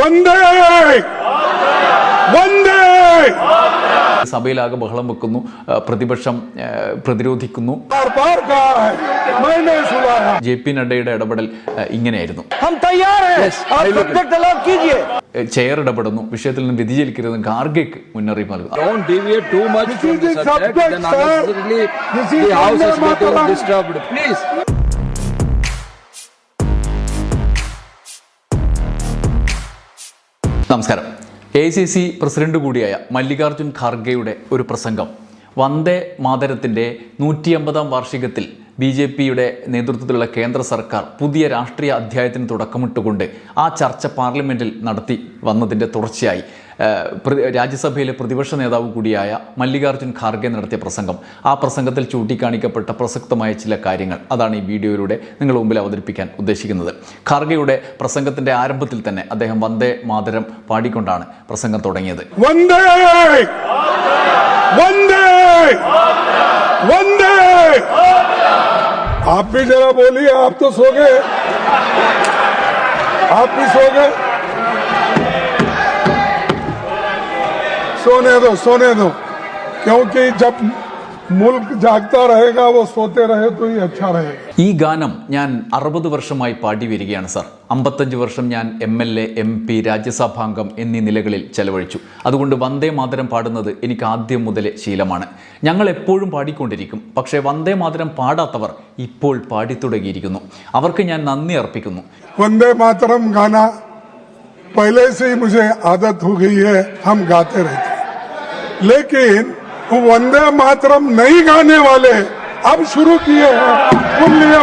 വന്ദേ വന്ദേ. സഭയിലാകെ ബഹളം വെക്കുന്നു, പ്രതിപക്ഷം പ്രതിരോധിക്കുന്നു. JP നഡ്ഡയുടെ ഇടപെടൽ ഇങ്ങനെയായിരുന്നു. ചെയർ ഇടപെടുന്നു, വിഷയത്തിൽ നിന്ന് വ്യതിചലിക്കരുത് ഖാർഗെക്ക് മുന്നറിയിപ്പ് നൽകുന്നു. നമസ്കാരം. AICC പ്രസിഡന്റ് കൂടിയായ മല്ലികാർജുൻ ഖാർഗെയുടെ ഒരു പ്രസംഗം വന്ദേ മാതരത്തിൻ്റെ 150-ാം വാർഷികത്തിൽ BJPയുടെ നേതൃത്വത്തിലുള്ള കേന്ദ്ര സർക്കാർ പുതിയ രാഷ്ട്രീയ അധ്യായത്തിന് തുടക്കമിട്ടുകൊണ്ട് ആ ചർച്ച പാർലമെൻറ്റിൽ നടത്തി വന്നതിൻ്റെ തുടർച്ചയായി രാജ്യസഭയിലെ പ്രതിപക്ഷ നേതാവ് കൂടിയായ മല്ലികാർജുൻ ഖാർഗെ നടത്തിയ പ്രസംഗം, ആ പ്രസംഗത്തിൽ ചൂണ്ടിക്കാണിക്കപ്പെട്ട പ്രസക്തമായ ചില കാര്യങ്ങൾ, അതാണ് ഈ വീഡിയോയിലൂടെ നിങ്ങൾ മുമ്പിൽ അവതരിപ്പിക്കാൻ ഉദ്ദേശിക്കുന്നത്. ഖാർഗെയുടെ പ്രസംഗത്തിൻ്റെ ആരംഭത്തിൽ തന്നെ അദ്ദേഹം വന്ദേ മാതരം പാടിക്കൊണ്ടാണ് പ്രസംഗം തുടങ്ങിയത്. വന്ദേ वंदे वंदे. आप भी जरा बोलिए, आप तो सो गए, आप भी सो गए. सोने दो क्योंकि जब मुल्क जागता रहेगा वो सोते रहे तो ही अच्छा रहेगा. ഈ ഗാനം ഞാൻ 60 വർഷമായി പാടി വരികയാണ് സർ. 55 വർഷം ഞാൻ MLA, MP, രാജ്യസഭാംഗം എന്നീ നിലകളിൽ ചെലവഴിച്ചു. അതുകൊണ്ട് വന്ദേ മാതരം പാടുന്നത് എനിക്ക് ആദ്യം മുതലേ ശീലമാണ്. ഞങ്ങൾ എപ്പോഴും പാടിക്കൊണ്ടിരിക്കും. പക്ഷേ വന്ദേ മാതരം പാടാത്തവർ ഇപ്പോൾ പാടിത്തുടങ്ങിയിരിക്കുന്നു. അവർക്ക് ഞാൻ നന്ദി അർപ്പിക്കുന്നു. वंदे मातरम गाना पहले से ही मुझे आदत हो गई है, हम गाते रहते हैं. लेकिन वो वंदे मातरम नहीं गाने वाले अब शुरू किए हैं, उनके लिए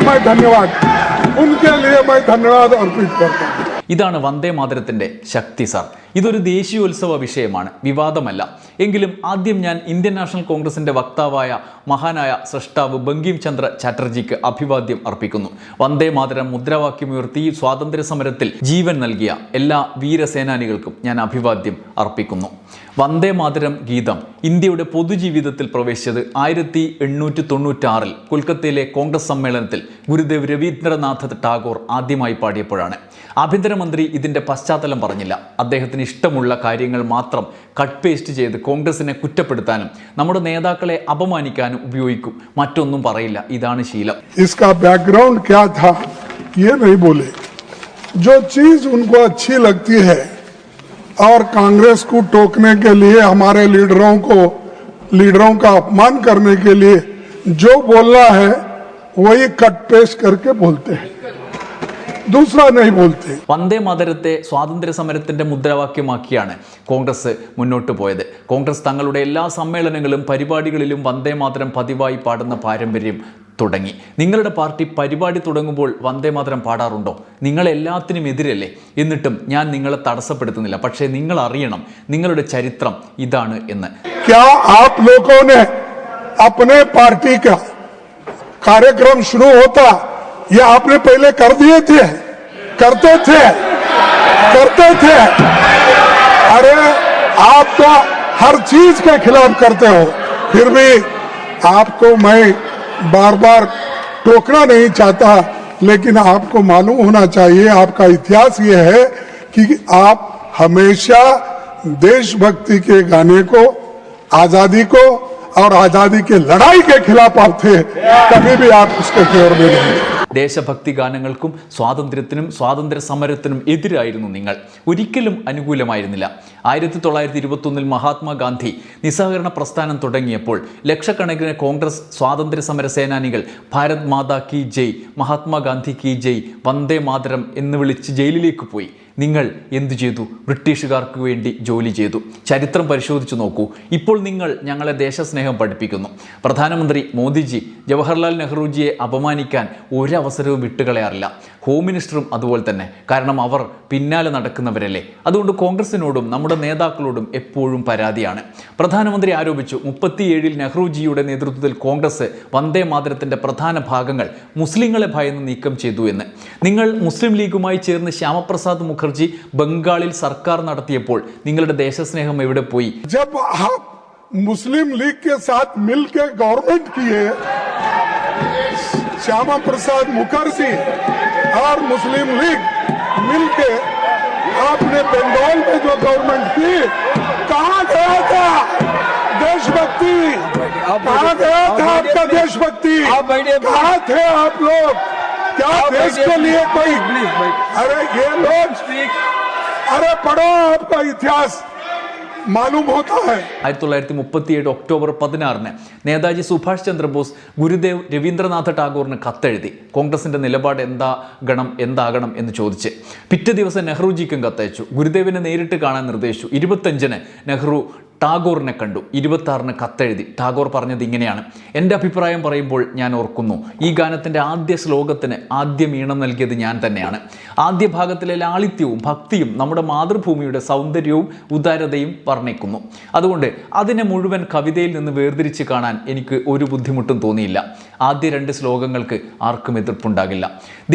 मैं धन्यवाद अर्पित करता हूँ. ഇതാണ് വന്ദേ മാതരത്തിൻ്റെ ശക്തി സാർ. ഇതൊരു ദേശീയോത്സവ വിഷയമാണ്, വിവാദമല്ല. എങ്കിലും ആദ്യം ഞാൻ ഇന്ത്യൻ നാഷണൽ കോൺഗ്രസിൻ്റെ വക്താവായ മഹാനായ സൃഷ്ടാവ് ബങ്കിം ചന്ദ്ര ചാറ്റർജിക്ക് അഭിവാദ്യം അർപ്പിക്കുന്നു. വന്ദേ മാതരം മുദ്രാവാക്യമുയർത്തി സ്വാതന്ത്ര്യ സമരത്തിൽ ജീവൻ നൽകിയ എല്ലാ വീരസേനാനികൾക്കും ഞാൻ അഭിവാദ്യം അർപ്പിക്കുന്നു. വന്ദേ മാതരം ഗീതം ഇന്ത്യയുടെ പൊതുജീവിതത്തിൽ പ്രവേശിച്ചത് 1896 കൊൽക്കത്തയിലെ കോൺഗ്രസ് സമ്മേളനത്തിൽ ഗുരുദേവ് രവീന്ദ്രനാഥ് ടാഗോർ ആദ്യമായി പാടിയപ്പോഴാണ്. ആഭ്യന്തരമന്ത്രി ഇതിൻ്റെ പശ്ചാത്തലം പറഞ്ഞില്ല. അദ്ദേഹത്തിന് ഇഷ്ടമുള്ള കാര്യങ്ങൾ മാത്രം കട്ട് പേസ്റ്റ് ചെയ്ത് കോൺഗ്രസിനെ കുറ്റപ്പെടുത്താനും നമ്മുടെ നേതാക്കളെ അപമാനിക്കാനും ഉപയോഗിക്കും, മറ്റൊന്നും പറയില്ല. ഇതാണ് ശീലം. इसका बैकग्राउंड क्या था ये नहीं बोले. जो चीज उनको अच्छी लगती है और कांग्रेस को टोकने के लिए, हमारे लीडरों का अपमान करने के लिए जो बोलना है वही कट पेस्ट करके बोलते हैं, दूसरा नहीं बोलते. വന്ദേ മാതരത്തെ സ്വാതന്ത്ര്യ സമരത്തിന്റെ മുദ്രാവാക്യമാക്കിയാണ് കോൺഗ്രസ് മുന്നോട്ട് പോയത്. കോൺഗ്രസ് തങ്ങളുടെ എല്ലാ സമ്മേളനങ്ങളും പരിപാടികളിലും വന്ദേ മാതരം പതിവായി പാടുന്ന പാരമ്പര്യം തുടങ്ങി. നിങ്ങളുടെ പാർട്ടി പരിപാടി തുടങ്ങുമ്പോൾ വന്ദേ മാതരം പാടാറുണ്ടോ? നിങ്ങൾ എല്ലാത്തിനും എതിരല്ലേ? എന്നിട്ടും ഞാൻ നിങ്ങളെ തടസ്സപ്പെടുത്തുന്നില്ല. പക്ഷേ നിങ്ങൾ അറിയണം നിങ്ങളുടെ ചരിത്രം ഇതാണ് എന്ന്. क्या आप लोगों ने अपने पार्टी का कार्यक्रम शुरू होता, ये आपने पहले कर दिए थे? करते थे. अरे आप तो हर चीज के खिलाफ करते हो. फिर भी आपको मैं बार बार टोकना नहीं चाहता, लेकिन आपको मालूम होना चाहिए, आपका इतिहास ये है कि आप हमेशा देशभक्ति के गाने को, आजादी को और आजादी के लड़ाई के खिलाफ आप थे. कभी भी आप उसके फेवर में नहीं. ദേശഭക്തി ഗാനങ്ങൾക്കും സ്വാതന്ത്ര്യത്തിനും സ്വാതന്ത്ര്യ സമരത്തിനും എതിരായിരുന്നു നിങ്ങൾ, ഒരിക്കലും അനുകൂലമായിരുന്നില്ല. 1921 മഹാത്മാഗാന്ധി നിസ്സഹകരണ പ്രസ്ഥാനം തുടങ്ങിയപ്പോൾ ലക്ഷക്കണക്കിന് കോൺഗ്രസ് സ്വാതന്ത്ര്യ സമര സേനാനികൾ ഭാരത് മാതാ കി ജയ്, മഹാത്മാഗാന്ധി കി ജയ്, വന്ദേ മാതരം എന്ന് വിളിച്ച് ജയിലിലേക്ക് പോയി. നിങ്ങൾ എന്തു ചെയ്തു? ബ്രിട്ടീഷുകാർക്ക് വേണ്ടി ജോലി ചെയ്തു. ചരിത്രം പരിശോധിച്ചു നോക്കൂ. ഇപ്പോൾ നിങ്ങൾ ഞങ്ങളെ ദേശസ്നേഹം പഠിപ്പിക്കുന്നു. പ്രധാനമന്ത്രി മോദിജി ജവഹർലാൽ നെഹ്റുജിയെ അപമാനിക്കാൻ ഒരവസരവും വിട്ടുകളയാറില്ല. ഹോം മിനിസ്റ്ററും അതുപോലെ തന്നെ. കാരണം അവർ പിന്നാലെ നടക്കുന്നവരല്ലേ. അതുകൊണ്ട് കോൺഗ്രസിനോടും നമ്മുടെ നേതാക്കളോടും എപ്പോഴും പരാതിയാണ്. പ്രധാനമന്ത്രി ആരോപിച്ചു 37 നെഹ്റുജിയുടെ നേതൃത്വത്തിൽ കോൺഗ്രസ് വന്ദേ മാതരത്തിൻ്റെ പ്രധാന ഭാഗങ്ങൾ മുസ്ലിങ്ങളെ ഭയന്ന് നീക്കം ചെയ്തു എന്ന്. നിങ്ങൾ മുസ്ലിം ലീഗുമായി ചേർന്ന് ശ്യാമപ്രസാദ് മുഖർജി ബംഗാളിൽ സർക്കാർ നടത്തിയപ്പോൾ നിങ്ങളുടെ ദേശസ്നേഹം എവിടെ പോയി? जब आप मुस्लिम लीग के साथ मिलकर गवर्नमेंट किए, श्यामा प्रसाद मुखर्जी और मुस्लिम लीग मिलके आपने बंगाल में जो गवर्नमेंट की, कहाँ गया था देशभक्ति? कहाँ गया था आपका देशभक्ति? कहाँ थे आप लोग? क्या देश के लिए कोई? अरे ये लोग, अरे पढ़ो, आपका इतिहास मालूम होता है। 1937 ഒക്ടോബർ 16 നേതാജി സുഭാഷ് ചന്ദ്രബോസ് ഗുരുദേവ് രവീന്ദ്രനാഥ ടാഗോറിന് കത്തെഴുതി കോൺഗ്രസിന്റെ നിലപാട് എന്താകണം എന്ന് ചോദിച്ച്. പിറ്റേ ദിവസം നെഹ്റുജിക്കും കത്തയച്ചു. ഗുരുദേവിനെ നേരിട്ട് കാണാൻ നിർദ്ദേശിച്ചു. 25-ന് നെഹ്റു ടാഗോറിനെ കണ്ടു. 26-ന് കത്തെഴുതി. ടാഗോർ പറഞ്ഞത് ഇങ്ങനെയാണ്: എൻ്റെ അഭിപ്രായം പറയുമ്പോൾ ഞാൻ ഓർക്കുന്നു, ഈ ഗാനത്തിൻ്റെ ആദ്യ ശ്ലോകത്തിന് ആദ്യം ഈണം നൽകിയത് ഞാൻ തന്നെയാണ്. ആദ്യ ഭാഗത്തിലെ ലാളിത്യവും ഭക്തിയും നമ്മുടെ മാതൃഭൂമിയുടെ സൗന്ദര്യവും ഉദാരതയും വർണ്ണിക്കുന്നു. അതുകൊണ്ട് അതിനെ മുഴുവൻ കവിതയിൽ നിന്ന് വേർതിരിച്ച് കാണാൻ എനിക്ക് ഒരു ബുദ്ധിമുട്ടും തോന്നിയില്ല. ആദ്യ 2 ശ്ലോകങ്ങൾക്ക് ആർക്കും എതിർപ്പുണ്ടാകില്ല.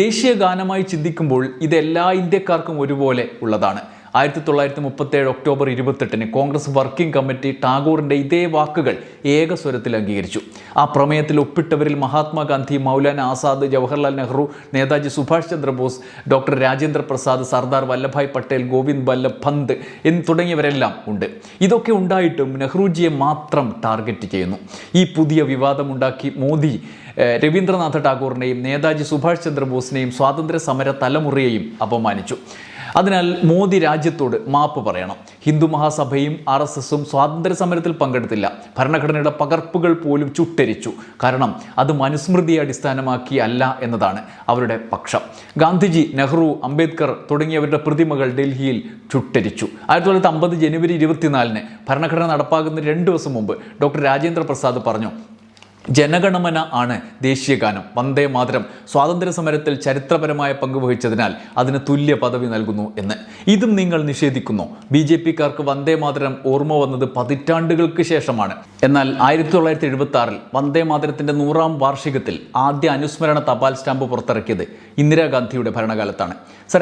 ദേശീയ ഗാനമായി ചിന്തിക്കുമ്പോൾ ഇത് എല്ലാ ഇന്ത്യക്കാർക്കും ഒരുപോലെ ഉള്ളതാണ്. 1937 ഒക്ടോബർ 28-ന് കോൺഗ്രസ് വർക്കിംഗ് കമ്മിറ്റി ടാഗോറിൻ്റെ ഇതേ വാക്കുകൾ ഏകസ്വരത്തിൽ അംഗീകരിച്ചു. ആ പ്രമേയത്തിൽ ഒപ്പിട്ടവരിൽ മഹാത്മാഗാന്ധി, മൗലാന ആസാദ്, ജവഹർലാൽ നെഹ്റു, നേതാജി സുഭാഷ് ചന്ദ്രബോസ്, ഡോക്ടർ രാജേന്ദ്ര പ്രസാദ്, സർദാർ വല്ലഭായ് പട്ടേൽ, ഗോവിന്ദ് ബല്ലഭ് പന്ത് തുടങ്ങിയവരെല്ലാം ഉണ്ട്. ഇതൊക്കെ ഉണ്ടായിട്ടും നെഹ്റുജിയെ മാത്രം ടാർഗറ്റ് ചെയ്യുന്നു. ഈ പുതിയ വിവാദമുണ്ടാക്കി മോദി രവീന്ദ്രനാഥ ടാഗോറിനെയും നേതാജി സുഭാഷ് ചന്ദ്രബോസിനെയും സ്വാതന്ത്ര്യ സമര തലമുറയെയും അപമാനിച്ചു. അതിനാൽ മോദി രാജ്യത്തോട് മാപ്പ് പറയണം. ഹിന്ദു മഹാസഭയും RSSും സ്വാതന്ത്ര്യ സമരത്തിൽ പങ്കെടുത്തില്ല. ഭരണഘടനയുടെ പകർപ്പുകൾ പോലും ചുട്ടരിച്ചു. കാരണം അത് മനുസ്മൃതിയെ അടിസ്ഥാനമാക്കി അല്ല എന്നതാണ് അവരുടെ പക്ഷം. ഗാന്ധിജി, നെഹ്റു, അംബേദ്കർ തുടങ്ങിയവരുടെ പ്രതിമകൾ ഡൽഹിയിൽ ചുട്ടരിച്ചു. 1950 ജനുവരി 24-ന് ഭരണഘടന നടപ്പാകുന്ന 2 ദിവസം മുമ്പ് ഡോക്ടർ രാജേന്ദ്ര പ്രസാദ് പറഞ്ഞു: ജനഗണമന ആണ് ദേശീയ ഗാനം. വന്ദേ മാതരം സ്വാതന്ത്ര്യ സമരത്തിൽ ചരിത്രപരമായ പങ്ക് വഹിച്ചതിനാൽ അതിന് തുല്യ പദവി നൽകുന്നു എന്ന്. ഇതും നിങ്ങൾ നിഷേധിക്കുന്നു. BJPക്കാർക്ക് വന്ദേ മാതരം ഓർമ്മ വന്നത് പതിറ്റാണ്ടുകൾക്ക് ശേഷമാണ്. എന്നാൽ 1976-ൽ വന്ദേ മാതരത്തിൻ്റെ 100ാം വാർഷികത്തിൽ ആദ്യ അനുസ്മരണ തപാൽ സ്റ്റാമ്പ് പുറത്തിറക്കിയത് ഇന്ദിരാഗാന്ധിയുടെ ഭരണകാലത്താണ്.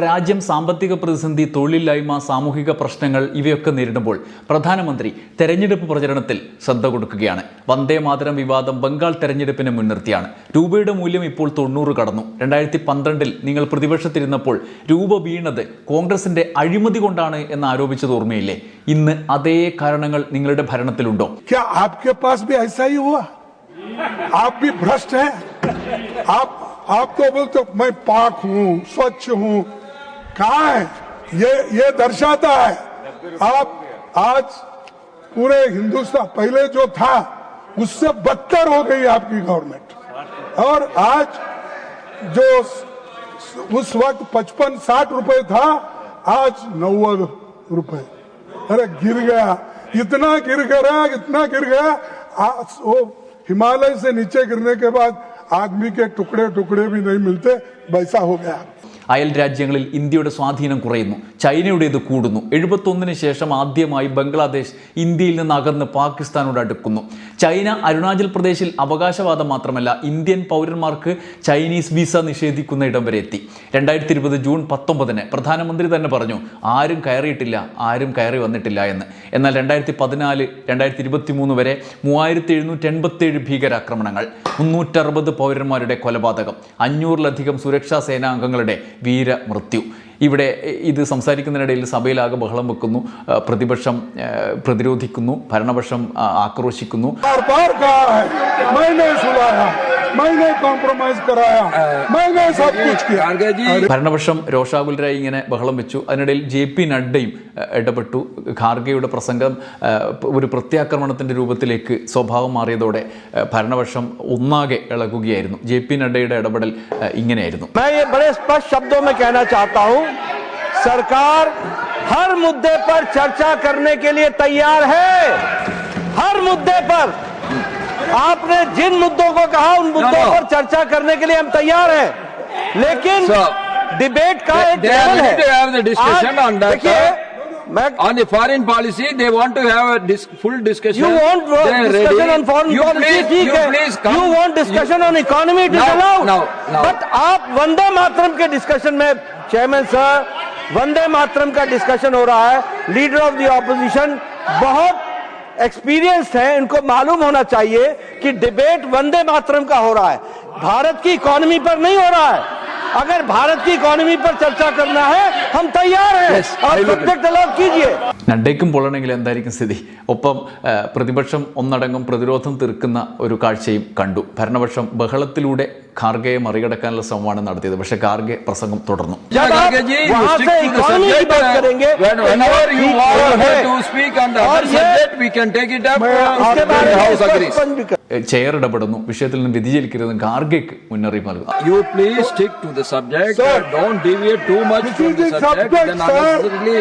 രാജ്യം സാമ്പത്തിക പ്രതിസന്ധി, തൊഴിലില്ലായ്മ, സാമൂഹിക പ്രശ്നങ്ങൾ ഇവയൊക്കെ നേരിടുമ്പോൾ പ്രധാനമന്ത്രി തെരഞ്ഞെടുപ്പ് പ്രചരണത്തിൽ ശ്രദ്ധ കൊടുക്കുകയാണ്. വന്ദേ മാതരം വിവാദം ബംഗാൾ തെരഞ്ഞെടുപ്പിനെ മുൻനിർത്തിയാണ്. രൂപയുടെ മൂല്യം ഇപ്പോൾ 90 കടന്നു. 2012-ൽ നിങ്ങൾ പ്രതിപക്ഷത്തിരുന്നപ്പോൾ രൂപ വീണത് കോൺഗ്രസിന്റെ അഴിമതി കൊണ്ടാണ് എന്ന് ആരോപിച്ചത് ഓർമ്മയില്ലേ? ഇന്ന് അതേ കാരണങ്ങൾ നിങ്ങളുടെ ഭരണത്തിലുണ്ടോ? आप तो बोलते मैं पाक हूँ, स्वच्छ हूँ, कहाँ है? ये दर्शाता है आप आज पूरे हिंदुस्तान, पहले जो था उससे बदतर हो गई आपकी गवर्नमेंट. और आज जो उस वक्त 55-60 रुपए था, आज 90 रुपए. अरे गिर गया, इतना गिर गया. वो हिमालय से नीचे गिरने के बाद आदमी के टुकड़े भी नहीं मिलते, वैसा हो गया. അയൽ രാജ്യങ്ങളിൽ ഇന്ത്യയുടെ സ്വാധീനം കുറയുന്നു, ചൈനയുടേത് കൂടുന്നു. 71-ന് ശേഷം ആദ്യമായി ബംഗ്ലാദേശ് ഇന്ത്യയിൽ നിന്ന് അകന്ന് പാകിസ്ഥാനോട് അടുക്കുന്നു. ചൈന അരുണാചൽ പ്രദേശിൽ അവകാശവാദം മാത്രമല്ല, ഇന്ത്യൻ പൗരന്മാർക്ക് ചൈനീസ് വിസ നിഷേധിക്കുന്ന ഇടം വരെ എത്തി. 2020 ജൂൺ 19-ന് പ്രധാനമന്ത്രി തന്നെ പറഞ്ഞു, ആരും കയറിയിട്ടില്ല, ആരും കയറി വന്നിട്ടില്ല എന്ന്. എന്നാൽ 2014, 2023 വരെ 3787 ഭീകരാക്രമണങ്ങൾ, 360 പൗരന്മാരുടെ കൊലപാതകം, 500-ലധികം സുരക്ഷാ സേനാംഗങ്ങളുടെ വീരമൃത്യു. ഇവിടെ ഇത് സംസാരിക്കുന്നതിനിടയിൽ സഭയിലാകെ ബഹളം വെക്കുന്നു, പ്രതിപക്ഷം പ്രതിരോധിക്കുന്നു, ഭരണപക്ഷം ആക്രോശിക്കുന്നു. ഭരണപക്ഷം രോഷാകുലരായി ഇങ്ങനെ ബഹളം വെച്ചു. അതിനിടയിൽ JP നഡ്ഡയും ഇടപെട്ടു. ഖാർഗെയുടെ പ്രസംഗം ഒരു പ്രത്യാക്രമണത്തിന്റെ രൂപത്തിലേക്ക് സ്വഭാവം മാറിയതോടെ ഭരണപക്ഷം ഒന്നാകെ ഇളകുകയായിരുന്നു. JP നഡ്ഡയുടെ ഇടപെടൽ ഇങ്ങനെയായിരുന്നു. सरकार हर मुद्दे पर चर्चा करने के लिए तैयार है. हर मुद्दे पर आपने जिन मुद्दों को कहा उन मुद्दों पर चर्चा करने के लिए हम तैयार हैं. लेकिन डिबेट का एक लेवल है. On the foreign policy, they want to have a full discussion. You want discussion on foreign policy? You want discussion on economy? It is allowed. But आप वंदे मातरम के डिस्कशन में, चेयरमैन सर, वंदे मातरम का discussion हो रहा है. Leader of the opposition बहुत experienced है, इनको मालूम होना चाहिए कि डिबेट वंदे मातरम का हो रहा है, भारत की इकोनॉमी पर नहीं हो रहा है. अगर भारत की इकोनॉमी पर चर्चा करना है हम तैयार हैं। Yes, आप सब्जेक्ट अलॉट कीजिए। നഡ്ഡയ്ക്കും പൊള്ളണമെങ്കിൽ എന്തായിരിക്കും സ്ഥിതി? ഒപ്പം പ്രതിപക്ഷം ഒന്നടങ്കം പ്രതിരോധം തീർക്കുന്ന ഒരു കാഴ്ചയും കണ്ടു. ഭരണപക്ഷം ബഹളത്തിലൂടെ ഖാർഗെയെ മറികടക്കാനുള്ള ശ്രമമാണ് നടത്തിയത്. പക്ഷേ ഖാർഗെ പ്രസംഗം തുടർന്നു. ചെയർ ഇടപെടുന്നു, വിഷയത്തിൽ നിന്ന് വ്യതിചലിക്കരുതെന്ന് ഖാർഗെക്ക് മുന്നറിയിപ്പ് നൽകുന്നു. You please stick to the subject. Don't deviate too much from the subject. Then unnecessarily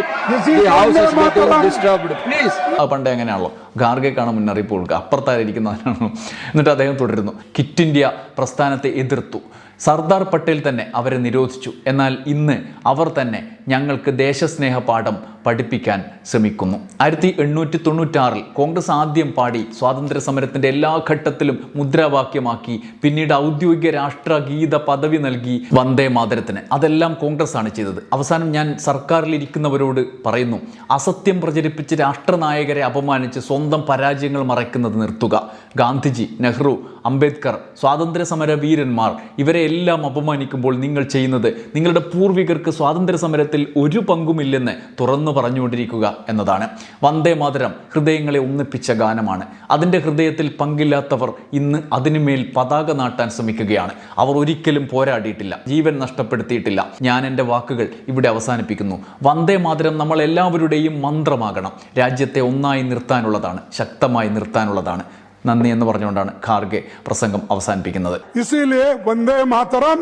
the house is getting disturbed. Please. പണ്ടേ അങ്ങനെയാണല്ലോ, ഖാർഗെക്കാണ് മുന്നറിയിപ്പ് കൊടുക്കുക, അപ്പുറത്തായിരിക്കുന്നതിനാണല്ലോ. എന്നിട്ട് അദ്ദേഹം തുടരുന്നു. ക്വിറ്റ് ഇന്ത്യ പ്രസ്ഥാനത്തെ എതിർത്തു. സർദാർ പട്ടേൽ തന്നെ അവരെ നിരോധിച്ചു. എന്നാൽ ഇന്ന് അവർ തന്നെ ഞങ്ങൾക്ക് ദേശസ്നേഹ പാഠം പഠിപ്പിക്കാൻ ശ്രമിക്കുന്നു. 1896 കോൺഗ്രസ് ആദ്യം പാടി സ്വാതന്ത്ര്യ സമരത്തിൻ്റെ എല്ലാ ഘട്ടത്തിലും മുദ്രാവാക്യമാക്കി, പിന്നീട് ഔദ്യോഗിക രാഷ്ട്രഗീത പദവി നൽകി വന്ദേ മാതരത്തിന്. അതെല്ലാം കോൺഗ്രസ് ആണ് ചെയ്തത്. അവസാനം ഞാൻ സർക്കാരിലിരിക്കുന്നവരോട് പറയുന്നു, അസത്യം പ്രചരിപ്പിച്ച് രാഷ്ട്രനായകരെ അപമാനിച്ച് സ്വന്തം പരാജയങ്ങൾ മറയ്ക്കുന്നത് നിർത്തുക. ഗാന്ധിജി, നെഹ്റു, അംബേദ്കർ, സ്വാതന്ത്ര്യ സമര വീരന്മാർ, ഇവരെ എല്ലാം അപമാനിക്കുമ്പോൾ നിങ്ങൾ ചെയ്യുന്നത് നിങ്ങളുടെ പൂർവികർക്ക് സ്വാതന്ത്ര്യ സമരത്തിൽ ഒരു പങ്കുമില്ലെന്ന് തുറന്നു പറഞ്ഞുകൊണ്ടിരിക്കുക എന്നതാണ്. വന്ദേ മാതരം ഹൃദയങ്ങളെ ഒന്നിപ്പിച്ച ഗാനമാണ്. അതിൻ്റെ ഹൃദയത്തിൽ പങ്കില്ലാത്തവർ ഇന്ന് അതിനുമേൽ പതാക നാട്ടാൻ ശ്രമിക്കുകയാണ്. അവർ ഒരിക്കലും പോരാടിയിട്ടില്ല, ജീവൻ നഷ്ടപ്പെടുത്തിയിട്ടില്ല. ഞാൻ എൻ്റെ വാക്കുകൾ ഇവിടെ അവസാനിപ്പിക്കുന്നു. വന്ദേ മാതരം നമ്മൾ എല്ലാവരുടെയും മന്ത്രമാകണം. രാജ്യത്തെ ഒന്നായി നിർത്താനുള്ളതാണ്, ശക്തമായി നിർത്താനുള്ളതാണ്. നന്ദി എന്ന് പറഞ്ഞുകൊണ്ടാണ് ഖാർഗെ പ്രസംഗം അവസാനിപ്പിക്കുന്നത്. इसीलिए वंदे मातरम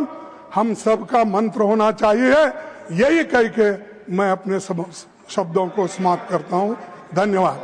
हम सबका मंत्र होना चाहिए। यही कह के मैं अपने शब्दों को समाप्त करता हूं। धन्यवाद।